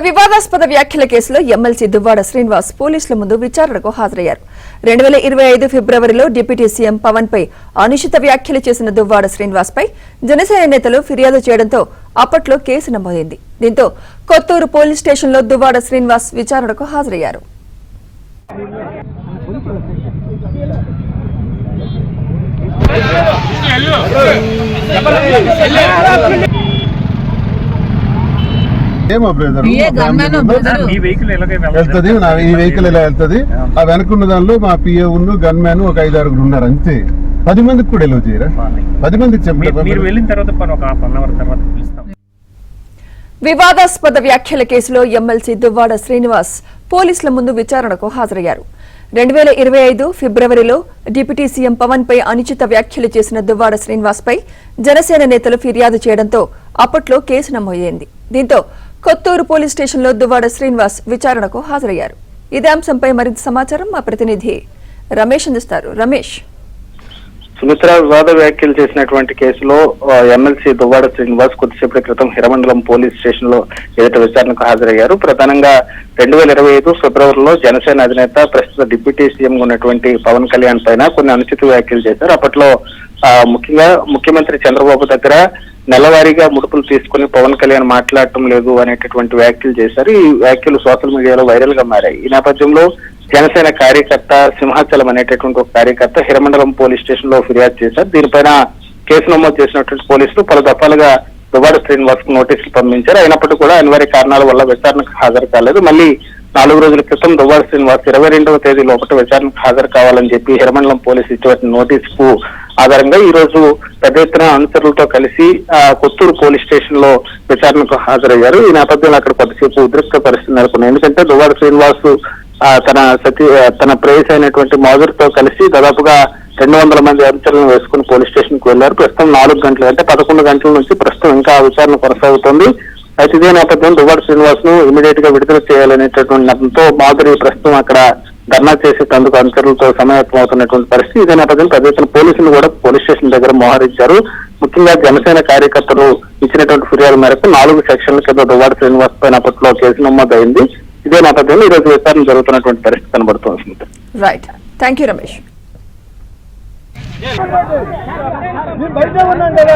వివాదాస్పద వ్యాఖ్యల కేసులో ఎమ్మెల్సీ దువ్వాడ శ్రీనివాస్ పోలీసుల ముందు విచారణకు హాజరయ్యారు. 2025 ఫిబ్రవరిలో డిప్యూటీ సీఎం పవన్ పై అనుచిత వ్యాఖ్యలు చేసిన దువ్వాడ శ్రీనివాస్ పై జనసేన నేతలు ఫిర్యాదు చేయడంతో అప్పట్లో కేసు నమోదైంది. దీంతో కొత్తూరు పోలీస్ స్టేషన్లో దువ్వాడ శ్రీనివాస్ విచారణకు హాజరయ్యారు. ఈ వెహికల్ ఎలా వెళ్తుంది? ఆ వెనకున్న దానిలో మా పిఏ ఉన్న గన్ మ్యాన్ ఒక 5-6 ఉన్నారు అంతే. 10 మందికి కూడా ఎలా చేయరా? 10 మందికి చెప్పండి. వివాదాస్పద వ్యాఖ్యల కేసులో ఎమ్మెల్సీ దువ్వాడ శ్రీనివాస్ పోలీసుల ముందు విచారణకు హాజరయ్యారు. 2025 ఫిబ్రవరిలో డిప్యూటీ సీఎం పవన్ పై అనుచిత వ్యాఖ్యలు చేసిన దువ్వాడ శ్రీనివాస్ పై జనసేన నేతలు ఫిర్యాదు చేయడంతో అప్పట్లో కేసు నమోదైంది. దీంతో కొత్తూరు పోలీస్ స్టేషన్లో దువ్వాడ శ్రీనివాస్ విచారణకు హాజరయ్యారు. ఇదే అంశంపై మరింత సమాచారం మా ప్రతినిధి రమేష్ అందిస్తారు. రమేష్, సుమిత్ర వివాద వ్యాఖ్యలు చేసినటువంటి కేసులో ఎమ్మెల్సీ దువ్వాడ శ్రీనివాస్ కొద్దిసేపటి క్రితం హిరమండలం పోలీస్ స్టేషన్ లో ఎదుట విచారణకు హాజరయ్యారు. ప్రధానంగా 2025 ఫిబ్రవరిలో జనసేన అధినేత ప్రస్తుత డిప్యూటీ సీఎం ఉన్నటువంటి పవన్ కళ్యాణ్ పైన కొన్ని అనుచిత వ్యాఖ్యలు చేశారు. అప్పట్లో ముఖ్యంగా ముఖ్యమంత్రి చంద్రబాబు దగ్గర నెలవారీగా ముడుపులు తీసుకుని పవన్ కళ్యాణ్ మాట్లాడటం లేదు అనేటటువంటి వ్యాఖ్యలు చేశారు. ఈ వ్యాఖ్యలు సోషల్ మీడియాలో వైరల్ గా మారాయి. ఈ నేపథ్యంలో జనసేన కార్యకర్త సింహాచలం అనేటటువంటి ఒక కార్యకర్త హిరమండలం పోలీస్ స్టేషన్ లో ఫిర్యాదు చేశారు. దీనిపైన కేసు నమోదు చేసినటువంటి పోలీసులు పలు దఫాలుగా దువ్వాడ శ్రీనివాస్ కు నోటీసులు పంపించారు. అయినప్పటికీ కూడా అనివార్య కారణాల వల్ల విచారణకు హాజరు కాలేదు. మళ్ళీ 4 రోజుల క్రితం దువ్వాడ శ్రీనివాస్ 22వ తేదీ లోపల విచారణకు హాజరు కావాలని చెప్పి హిరమండలం పోలీసు ఇచ్చిన నోటీసుకు ఆధారంగా ఈ రోజు పెద్ద ఎత్తున అనుచరులతో కలిసి కొత్తూరు పోలీస్ స్టేషన్ లో విచారణకు హాజరయ్యారు. ఈ నేపథ్యంలో అక్కడ కొద్దిసేపు ఉద్రిక్త పరిస్థితి నెలకొన్నాయి. ఎందుకంటే దువ్వాడ శ్రీనివాస్ తన ప్రేయస్ అయినటువంటి మాధురితో కలిసి దాదాపుగా 200 మంది అనుచరులను వేసుకుని పోలీస్ స్టేషన్ కు వెళ్లారు. ప్రస్తుతం 4 గంటలు అంటే 11 గంటల నుంచి ప్రస్తుతం ఇంకా విచారణ కొనసాగుతోంది. అయితే ఇదే నేపథ్యం దువ్వాడ శ్రీనివాస్ ను ఇమీడియట్ గా విడుదల చేయాలనేటటువంటి నెపంతో మాధురి ప్రస్తుతం అక్కడ ధర్నా చేసేందుకు అనుచరులతో సమాయత్తమవుతున్నటువంటి పరిస్థితి. ఇదే నేపథ్యంలో పెద్ద ఎత్తున పోలీసులు కూడా పోలీస్ స్టేషన్ దగ్గర మోహరించారు. ముఖ్యంగా జనసేన కార్యకర్తలు ఇచ్చినటువంటి ఫిర్యాదు మేరకు 4 సెక్షన్ల కింద దువ్వాడ శ్రీనివాస్ పైన అప్పట్లో కేసు నమోదైంది. ఇదే నేపథ్యంలో ఈ రోజు విచారణ జరుగుతున్నటువంటి పరిస్థితి కనబడుతోంది. Right, thank you Ramesh. బయట ఉన్నాం కదా.